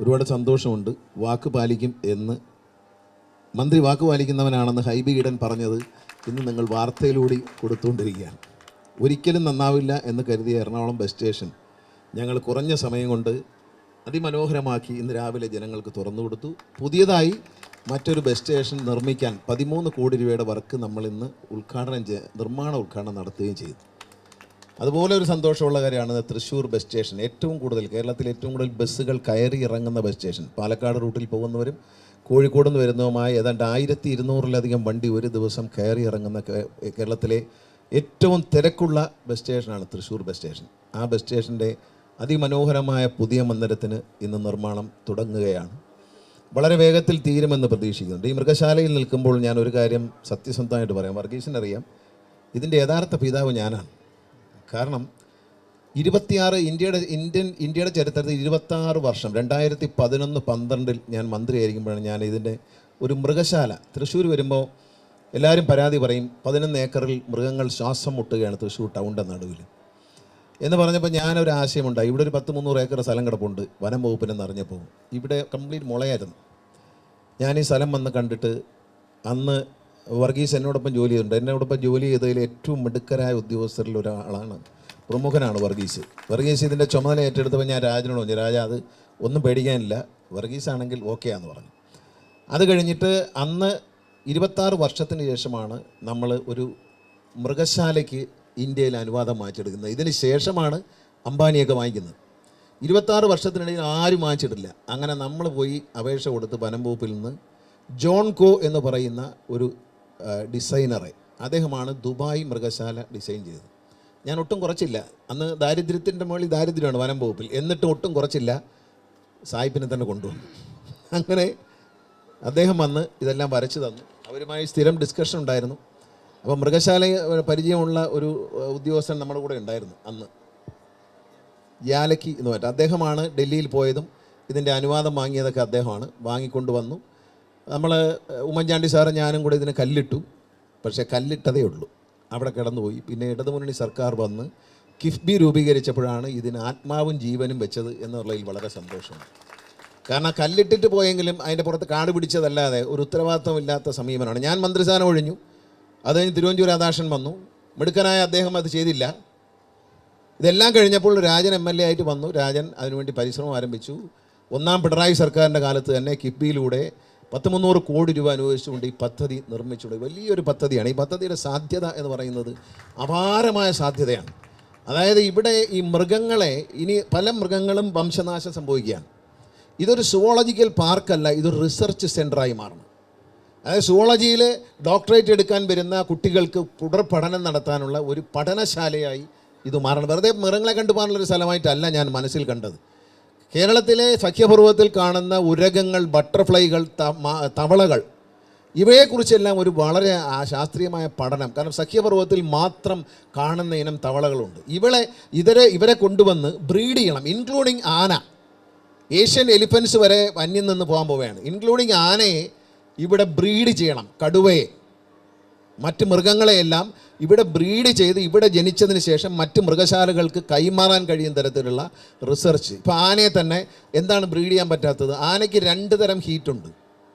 ഒരുപാട് സന്തോഷമുണ്ട്. വാക്ക് പാലിക്കും എന്ന് മന്ത്രി വാക്ക് പാലിക്കുന്നവനാണെന്ന് ഹൈബി ഈഡൻ പറഞ്ഞത് ഇന്ന് നിങ്ങൾ വാർത്തയിലൂടെ കൊടുത്തുകൊണ്ടിരിക്കുകയാണ്. ഒരിക്കലും നന്നാവില്ല എന്ന് കരുതിയ എറണാകുളം ബസ് സ്റ്റേഷൻ ഞങ്ങൾ കുറഞ്ഞ സമയം കൊണ്ട് അതിമനോഹരമാക്കി ഇന്ന് രാവിലെ ജനങ്ങൾക്ക് തുറന്നു കൊടുത്തു. പുതിയതായി മറ്റൊരു ബസ് സ്റ്റേഷൻ നിർമ്മിക്കാൻ 13 കോടി രൂപയുടെ വർക്ക് നമ്മൾ ഇന്ന് നിർമ്മാണ ഉദ്ഘാടനം നടത്തുകയും ചെയ്തു. അതുപോലെ ഒരു സന്തോഷമുള്ള കാര്യമാണ് തൃശ്ശൂർ ബസ് സ്റ്റേഷൻ. ഏറ്റവും കൂടുതൽ കേരളത്തിൽ ഏറ്റവും കൂടുതൽ ബസ്സുകൾ കയറി ഇറങ്ങുന്ന ബസ് സ്റ്റേഷൻ. പാലക്കാട് റൂട്ടിൽ പോകുന്നവരും കോഴിക്കോട് നിന്ന് വരുന്നതുമായ ഏതാണ്ട് 1200-ലധികം വണ്ടി ഒരു ദിവസം കയറി ഇറങ്ങുന്ന കേരളത്തിലെ ഏറ്റവും തിരക്കുള്ള ബസ് സ്റ്റേഷനാണ് തൃശ്ശൂർ ബസ് സ്റ്റേഷൻ. ആ ബസ് സ്റ്റേഷൻ്റെ അതിമനോഹരമായ പുതിയ മന്ദിരത്തിന് ഇന്ന് നിർമ്മാണം തുടങ്ങുകയാണ്. വളരെ വേഗത്തിൽ തീരുമെന്ന് പ്രതീക്ഷിക്കുന്നുണ്ട്. ഈ മൃഗശാലയിൽ നിൽക്കുമ്പോൾ ഞാൻ ഒരു കാര്യം സത്യസന്ധമായിട്ട് പറയാം. വർഗീസിനറിയാം, ഇതിൻ്റെ യഥാർത്ഥ പിതാവ് ഞാനാണ്. കാരണം 26 ഇന്ത്യയുടെ ചരിത്രത്തിൽ 26 വർഷം 2011-12 ഞാൻ മന്ത്രിയായിരിക്കുമ്പോഴാണ് ഞാൻ ഇതിൻ്റെ ഒരു മൃഗശാല തൃശ്ശൂർ വരുമ്പോൾ എല്ലാവരും പരാതി പറയും, 11 ഏക്കറിൽ മൃഗങ്ങൾ ശ്വാസം മുട്ടുകയാണ് തൃശ്ശൂർ ടൗണിൻ്റെ നടുവിൽ എന്ന് പറഞ്ഞപ്പോൾ ഞാനൊരു ആശയമുണ്ടായി. ഇവിടെ ഒരു 100-300 ഏക്കർ സ്ഥലം കിടപ്പുണ്ട് വനം വകുപ്പിനെന്ന് അറിഞ്ഞപ്പോൾ. ഇവിടെ കംപ്ലീറ്റ് മുളയായിരുന്നു. ഞാൻ ഈ സ്ഥലം വന്ന് കണ്ടിട്ട് അന്ന് വർഗീസ് എന്നോടൊപ്പം ജോലി ചെയ്തിട്ടുണ്ട്. എന്നോടൊപ്പം ജോലി ചെയ്തതിൽ ഏറ്റവും മിടുക്കരായ ഉദ്യോഗസ്ഥരിൽ ഒരാളാണ്, പ്രമുഖനാണ് വർഗീസ്. ഇതിൻ്റെ ചുമതല ഏറ്റെടുത്തപ്പോൾ ഞാൻ രാജനോട് പറഞ്ഞു, രാജ അത് ഒന്നും പേടിക്കാനില്ല, വർഗീസ് ആണെങ്കിൽ ഓക്കെ ആണെന്ന് പറഞ്ഞു. അത് കഴിഞ്ഞിട്ട് അന്ന് 26 വർഷത്തിന് ശേഷമാണ് നമ്മൾ ഒരു മൃഗശാലയ്ക്ക് ഇന്ത്യയിൽ അനുവാദം വാങ്ങിച്ചെടുക്കുന്നത്. ഇതിന് ശേഷമാണ് അംബാനിയൊക്കെ വാങ്ങിക്കുന്നത്. 26 വർഷത്തിനിടയിൽ ആരും വാങ്ങിച്ചിട്ടില്ല. അങ്ങനെ നമ്മൾ പോയി അപേക്ഷ കൊടുത്ത് വനം വകുപ്പിൽ നിന്ന് ജോൺ കോ എന്ന് പറയുന്ന ഒരു ഡിസൈനറെ, അദ്ദേഹമാണ് ദുബായ് മൃഗശാല ഡിസൈൻ ചെയ്തത്. ഞാൻ ഒട്ടും കുറച്ചില്ല. അന്ന് ദാരിദ്ര്യത്തിൻ്റെ മുകളിൽ ദാരിദ്ര്യമാണ് വനം വകുപ്പിൽ. എന്നിട്ട് ഒട്ടും കുറച്ചില്ല, സായിപ്പിനെ തന്നെ കൊണ്ടുവന്നു. അങ്ങനെ അദ്ദേഹം വന്ന് ഇതെല്ലാം വരച്ചു തന്നു. അവരുമായി സ്ഥിരം ഡിസ്കഷൻ ഉണ്ടായിരുന്നു. അപ്പോൾ മൃഗശാല പരിചയമുള്ള ഒരു ഉദ്യോഗസ്ഥൻ നമ്മുടെ കൂടെ ഉണ്ടായിരുന്നു അന്ന്, യാലക്കി എന്ന് പറഞ്ഞിട്ട്. അദ്ദേഹമാണ് ഡൽഹിയിൽ പോയതും ഇതിൻ്റെ അനുവാദം വാങ്ങിയതൊക്കെ അദ്ദേഹമാണ്. വാങ്ങിക്കൊണ്ട് വന്നു. നമ്മൾ ഉമ്മൻചാണ്ടി സാറും ഞാനും കൂടെ ഇതിന് കല്ലിട്ടു. പക്ഷേ കല്ലിട്ടതേ ഉള്ളൂ, അവിടെ കിടന്നുപോയി. പിന്നെ ഇടതുമുന്നണി സർക്കാർ വന്ന് കിഫ്ബി രൂപീകരിച്ചപ്പോഴാണ് ഇതിന് ആത്മാവും ജീവനും വെച്ചത് എന്നുള്ളതിൽ വളരെ സന്തോഷമാണ്. കാരണം കല്ലിട്ടിട്ട് പോയെങ്കിലും അതിൻ്റെ പുറത്ത് കാട് പിടിച്ചതല്ലാതെ ഒരു ഉത്തരവാദിത്വമില്ലാത്ത സമീപനമാണ്. ഞാൻ മന്ത്രിസ്ഥാനം ഒഴിഞ്ഞു. അത് കഴിഞ്ഞ് തിരുവഞ്ചൂർ രാധാകൃഷ്ണൻ വന്നു. മിടുക്കനായ അദ്ദേഹം അത് ചെയ്തില്ല. ഇതെല്ലാം കഴിഞ്ഞപ്പോൾ രാജൻ MLA ആയിട്ട് വന്നു. രാജൻ അതിനുവേണ്ടി പരിശ്രമം ആരംഭിച്ചു. ഒന്നാം പിണറായി സർക്കാരിൻ്റെ കാലത്ത് തന്നെ കിഫ്ബിയിലൂടെ 300 കോടി രൂപ അനുവദിച്ചുകൊണ്ട് ഈ പദ്ധതി നിർമ്മിച്ചുകൊണ്ട് വലിയൊരു പദ്ധതിയാണ്. ഈ പദ്ധതിയുടെ സാധ്യത എന്ന് പറയുന്നത് അപാരമായ സാധ്യതയാണ്. അതായത് ഇവിടെ ഈ മൃഗങ്ങളെ ഇനി പല മൃഗങ്ങളും വംശനാശം സംഭവിക്കുകയാണ്. ഇതൊരു സുവോളജിക്കൽ പാർക്കല്ല, ഇതൊരു റിസർച്ച് സെൻ്ററായി മാറണം. അതായത് സുവോളജിയിൽ ഡോക്ടറേറ്റ് എടുക്കാൻ വരുന്ന കുട്ടികൾക്ക് തുടർ പഠനം നടത്താനുള്ള ഒരു പഠനശാലയായി ഇത് മാറണം. വെറുതെ മൃഗങ്ങളെ കണ്ടുപോകാനുള്ളൊരു സ്ഥലമായിട്ടല്ല ഞാൻ മനസ്സിൽ കണ്ടത്. കേരളത്തിലെ സഖ്യപർവ്വതത്തിൽ കാണുന്ന ഉരകങ്ങൾ, ബട്ടർഫ്ലൈകൾ, തവളകൾ, ഇവയെക്കുറിച്ചെല്ലാം ഒരു വളരെ ശാസ്ത്രീയമായ പഠനം. കാരണം സഖ്യപർവ്വതത്തിൽ മാത്രം കാണുന്ന ഇനം തവളകളുണ്ട്. ഇവരെ കൊണ്ടുവന്ന് ബ്രീഡ് ചെയ്യണം, ഇൻക്ലൂഡിങ് ആന. ഏഷ്യൻ എലിഫൻസ് വരെ അന്യം നിന്ന് പോകാൻ പോവുകയാണ്. ഇൻക്ലൂഡിങ് ആനയെ ഇവിടെ ബ്രീഡ് ചെയ്യണം. കടുവയെ, മറ്റ് മൃഗങ്ങളെയെല്ലാം ഇവിടെ ബ്രീഡ് ചെയ്ത് ഇവിടെ ജനിച്ചതിന് ശേഷം മറ്റ് മൃഗശാലകൾക്ക് കൈമാറാൻ കഴിയുന്ന തരത്തിലുള്ള റിസർച്ച്. ഇപ്പോൾ ആനയെ തന്നെ എന്താണ് ബ്രീഡ് ചെയ്യാൻ പറ്റാത്തത്? ആനയ്ക്ക് 2 തരം ഹീറ്റുണ്ട്.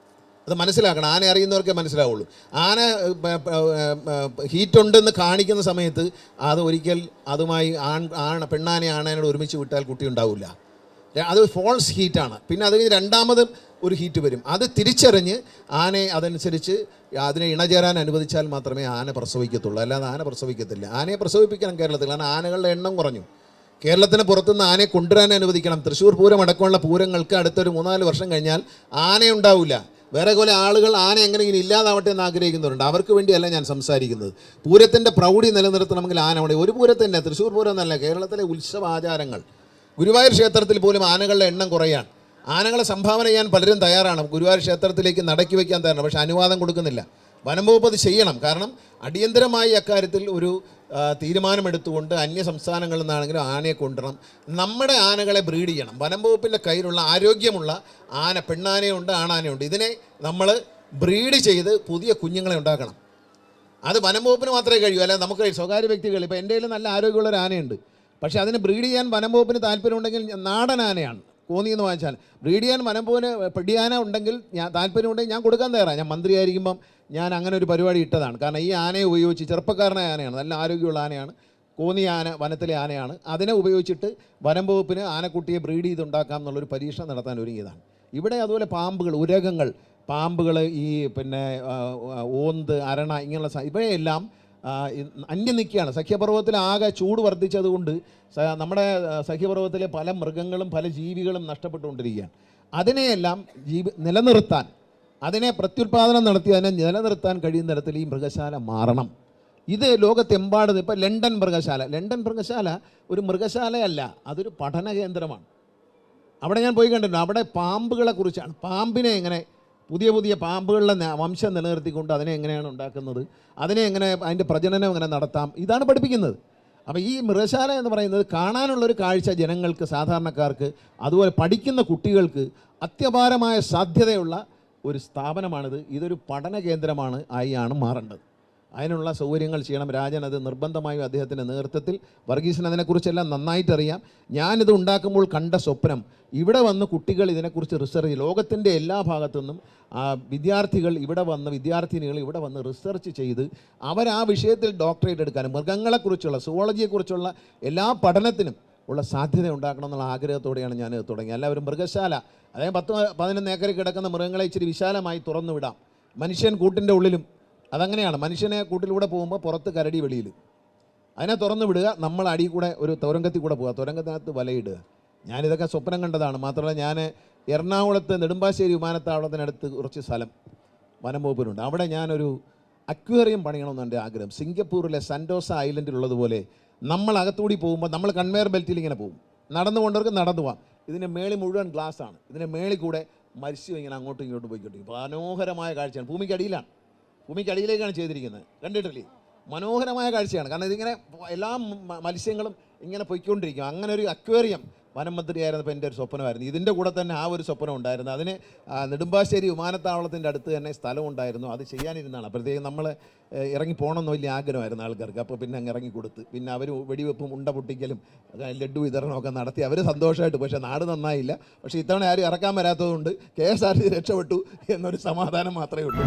അത് മനസ്സിലാക്കണം. ആന അറിയുന്നവർക്കേ മനസ്സിലാവുള്ളൂ. ആന ഹീറ്റുണ്ടെന്ന് കാണിക്കുന്ന സമയത്ത് അത് ഒരിക്കൽ അതുമായി പെണ്ണാനെ ആണേനോട് ഒരുമിച്ച് വിട്ടാൽ കുട്ടി ഉണ്ടാവില്ല. അത് ഫോൾസ് ഹീറ്റാണ്. പിന്നെ അത് കഴിഞ്ഞ് രണ്ടാമതും ഒരു ഹീറ്റ് വരും. അത് തിരിച്ചറിഞ്ഞ് ആനയെ അതനുസരിച്ച് അതിനെ ഇണചേരാൻ അനുവദിച്ചാൽ മാത്രമേ ആന പ്രസവിക്കത്തുള്ളൂ. അല്ലാതെ ആന പ്രസവിക്കത്തില്ല. ആനയെ പ്രസവിപ്പിക്കണം കേരളത്തിൽ. കാരണം ആനകളുടെ എണ്ണം കുറഞ്ഞു. കേരളത്തിന് പുറത്തുനിന്ന് ആനയെ കൊണ്ടുവരാൻ അനുവദിക്കണം. തൃശ്ശൂർ പൂരം അടക്കമുള്ള പൂരങ്ങൾക്ക് അടുത്തൊരു 3-4 വർഷം കഴിഞ്ഞാൽ ആനയുണ്ടാവില്ല. വേറെ പോലെ ആളുകൾ ആന എങ്ങനെയെങ്കിലും ഇല്ലാതാവട്ടെ എന്ന് ആഗ്രഹിക്കുന്നവരുണ്ട്. അവർക്ക് വേണ്ടിയല്ല ഞാൻ സംസാരിക്കുന്നത്. പൂരത്തിൻ്റെ പ്രൗഢി നിലനിർത്തണമെങ്കിൽ ആന വേണം. ഒരു പൂരത്തിൻ്റെ തൃശ്ശൂർ പൂരം എന്നല്ല, കേരളത്തിലെ ഉത്സവാചാരങ്ങൾ. ഗുരുവായൂർ ക്ഷേത്രത്തിൽ പോലും ആനകളുടെ എണ്ണം കുറയാണ്. ആനകളെ സംഭാവന ചെയ്യാൻ പലരും തയ്യാറാണ്. ഗുരുവായൂർ ക്ഷേത്രത്തിലേക്ക് നടക്കി വയ്ക്കാൻ തയ്യാറാണ്. പക്ഷേ അനുവാദം കൊടുക്കുന്നില്ല. വനം വകുപ്പ് അത് ചെയ്യണം. കാരണം അടിയന്തരമായി അക്കാര്യത്തിൽ ഒരു തീരുമാനമെടുത്തുകൊണ്ട് അന്യ സംസ്ഥാനങ്ങളിൽ നിന്നാണെങ്കിലും ആനയെ കൊണ്ടുവരണം. നമ്മുടെ ആനകളെ ബ്രീഡ് ചെയ്യണം. വനം വകുപ്പിൻ്റെ കയ്യിലുള്ള ആരോഗ്യമുള്ള ആന, പെണ്ണാനയുണ്ട്, ആണാനയുണ്ട്. ഇതിനെ നമ്മൾ ബ്രീഡ് ചെയ്ത് പുതിയ കുഞ്ഞുങ്ങളെ ഉണ്ടാക്കണം. അത് വനം വകുപ്പിന് മാത്രമേ കഴിയൂ. അല്ലാതെ നമുക്ക് സ്വകാര്യ വ്യക്തികൾ, ഇപ്പോൾ എൻ്റെ കയ്യിൽ നല്ല ആരോഗ്യമുള്ളൊരു ആനയുണ്ട്, പക്ഷേ അതിന് ബ്രീഡ് ചെയ്യാൻ വനം വകുപ്പിന് താല്പര്യമുണ്ടെങ്കിൽ നാടൻ ആനയാണ്, കോന്നി എന്ന് വാങ്ങിച്ചാൽ ബ്രീഡ് ചെയ്യാൻ വനംപോവിന് പെടിയാന ഉണ്ടെങ്കിൽ ഞാൻ താല്പര്യമുണ്ടെങ്കിൽ ഞാൻ കൊടുക്കാൻ തയ്യാറാണ്. ഞാൻ മന്ത്രിയായിരിക്കുമ്പം ഞാൻ അങ്ങനെ ഒരു പരിപാടി ഇട്ടതാണ്. കാരണം ഈ ആനയെ ഉപയോഗിച്ച് ചെറുപ്പക്കാരനായ ആനയാണ്, നല്ല ആരോഗ്യമുള്ള ആനയാണ്, കോന്നി ആന വനത്തിലെ ആനയാണ്. അതിനെ ഉപയോഗിച്ചിട്ട് വനം വകുപ്പിന് ആനക്കുട്ടിയെ ബ്രീഡ് ചെയ്തുണ്ടാക്കാം എന്നുള്ളൊരു പരീക്ഷണം നടത്താൻ ഒരുങ്ങിയതാണ്. ഇവിടെ അതുപോലെ പാമ്പുകൾ, ഉരകങ്ങൾ, പാമ്പുകൾ, ഈ പിന്നെ ഓന്ത്, അരണ, ഇങ്ങനെയുള്ള ഇവയെല്ലാം അന്യം നിൽക്കുകയാണ്. സഖ്യപർവ്വതത്തിൽ ആകെ ചൂട് വർദ്ധിച്ചതുകൊണ്ട് നമ്മുടെ സഖ്യപർവ്വതത്തിലെ പല മൃഗങ്ങളും പല ജീവികളും നഷ്ടപ്പെട്ടുകൊണ്ടിരിക്കുകയാണ്. അതിനെയെല്ലാം നിലനിർത്താൻ, അതിനെ പ്രത്യുൽപാദനം നടത്തി അതിനെ നിലനിർത്താൻ കഴിയുന്ന തരത്തിൽ ഈ മൃഗശാല മാറണം. ഇത് ലോകത്തെമ്പാടും ഇപ്പോൾ ലണ്ടൻ മൃഗശാല ഒരു മൃഗശാലയല്ല, അതൊരു പഠന കേന്ദ്രമാണ്. അവിടെ ഞാൻ പോയി കണ്ടിട്ടുണ്ട്. അവിടെ പാമ്പുകളെ കുറിച്ചാണ്, പാമ്പിനെ എങ്ങനെ പുതിയ പാമ്പുകളുടെ വംശം നിലനിർത്തിക്കൊണ്ട് അതിനെ എങ്ങനെയാണ് ഉണ്ടാക്കുന്നത്, അതിനെ എങ്ങനെ അതിൻ്റെ പ്രജനനം എങ്ങനെ നടത്താം, ഇതാണ് പഠിപ്പിക്കുന്നത്. അപ്പോൾ ഈ മൃഗശാല എന്ന് പറയുന്നത് കാണാനുള്ളൊരു കാഴ്ച ജനങ്ങൾക്ക്, സാധാരണക്കാർക്ക്, അതുപോലെ പഠിക്കുന്ന കുട്ടികൾക്ക് അത്യപാരമായ സാധ്യതയുള്ള ഒരു സ്ഥാപനമാണിത്. ഇതൊരു പഠന കേന്ദ്രമാണ് ആയാണ് മാറേണ്ടത്. അതിനുള്ള സൗകര്യങ്ങൾ ചെയ്യണം. രാജൻ അത് നിർബന്ധമായും അദ്ദേഹത്തിൻ്റെ നേതൃത്വത്തിൽ, വർഗീസിന് അതിനെക്കുറിച്ചെല്ലാം നന്നായിട്ട് അറിയാം. ഞാനിത് ഉണ്ടാക്കുമ്പോൾ കണ്ട സ്വപ്നം, ഇവിടെ വന്ന് കുട്ടികൾ ഇതിനെക്കുറിച്ച് റിസർച്ച്, ലോകത്തിൻ്റെ എല്ലാ ഭാഗത്തു നിന്നും വിദ്യാർത്ഥിനികൾ ഇവിടെ വന്ന് റിസർച്ച് ചെയ്ത് ആ വിഷയത്തിൽ ഡോക്ടറേറ്റ് എടുക്കാനും മൃഗങ്ങളെക്കുറിച്ചുള്ള, സുവോളജിയെക്കുറിച്ചുള്ള എല്ലാ പഠനത്തിനും ഉള്ള സാധ്യത ഉണ്ടാക്കണം എന്നുള്ള ആഗ്രഹത്തോടെയാണ് ഞാൻ തുടങ്ങി. എല്ലാവരും മൃഗശാല, അതായത് 10-11 ഏക്കറിൽ കിടക്കുന്ന മൃഗങ്ങളെ ഇച്ചിരി വിശാലമായി തുറന്നു വിടാം. മനുഷ്യൻ കൂട്ടിൻ്റെ ഉള്ളിലും അതങ്ങനെയാണ്. മനുഷ്യനെ കൂട്ടിലൂടെ പോകുമ്പോൾ പുറത്ത് കരടി വെളിയിൽ, അതിനെ തുറന്നു വിടുക. നമ്മൾ അടി കൂടെ ഒരു തുരങ്കത്തിൽ കൂടെ പോകുക, തുരങ്കത്തിനകത്ത് വലയിടുക. ഞാനിതൊക്കെ സ്വപ്നം കണ്ടതാണ്. മാത്രമല്ല ഞാൻ എറണാകുളത്ത് നെടുമ്പാശ്ശേരി വിമാനത്താവളത്തിനടുത്ത് കുറച്ച് സ്ഥലം വനം വകുപ്പിനുണ്ട്. അവിടെ ഞാനൊരു അക്വേറിയം പണിയണമെന്ന് എൻ്റെ ആഗ്രഹം. സിംഗപ്പൂരിലെ സെൻറ്റോസ ഐലൻഡിലുള്ളതുപോലെ നമ്മൾ അകത്തുകൂടി പോകുമ്പോൾ നമ്മൾ കൺവെയർ ബെൽറ്റിൽ ഇങ്ങനെ പോകും, നടന്നു കൊണ്ടവർക്ക് നടന്നു പോകാം. ഇതിൻ്റെ മേളിൽ മുഴുവൻ ഗ്ലാസ്സാണ്. ഇതിൻ്റെ മേളിൽ കൂടെ മത്സ്യം ഇങ്ങനെ അങ്ങോട്ടും ഇങ്ങോട്ടും പോയിക്കൊണ്ടിരിക്കും. മനോഹരമായ കാഴ്ചയാണ്. ഭൂമിക്കടിയിലേക്കാണ് ചെയ്തിരിക്കുന്നത്, കണ്ടിട്ടില്ലേ? മനോഹരമായ കാഴ്ചയാണ്. കാരണം ഇതിങ്ങനെ എല്ലാ മത്സ്യങ്ങളും ഇങ്ങനെ പൊയ്ക്കൊണ്ടിരിക്കും. അങ്ങനെ ഒരു അക്വേറിയം വനം മന്ത്രിയായിരുന്നപ്പോൾ എൻ്റെ ഒരു സ്വപ്നമായിരുന്നു. ഇതിൻ്റെ കൂടെ തന്നെ ആ ഒരു സ്വപ്നം ഉണ്ടായിരുന്നു. അതിന് നെടുമ്പാശ്ശേരി വിമാനത്താവളത്തിൻ്റെ അടുത്ത് തന്നെ സ്ഥലം ഉണ്ടായിരുന്നു. അത് ചെയ്യാനിരുന്നതാണ്. അപ്പോഴത്തേക്കും നമ്മൾ ഇറങ്ങി പോകണമെന്ന് വലിയ ആഗ്രഹമായിരുന്നു ആൾക്കാർക്ക്. അപ്പോൾ പിന്നെ അങ്ങ് ഇറങ്ങി കൊടുത്ത്, പിന്നെ അവർ വെടിവെപ്പും ഉണ്ട പൊട്ടിക്കലും ലഡ്ഡു വിതരണമൊക്കെ നടത്തി അവർ സന്തോഷമായിട്ട്. പക്ഷേ നാട് നന്നായില്ല. പക്ഷേ ഇത്തവണ ആരും ഇറക്കാൻ വരാത്തതുകൊണ്ട് KSRTC രക്ഷപ്പെട്ടു എന്നൊരു സമാധാനം മാത്രമേ ഉള്ളൂ.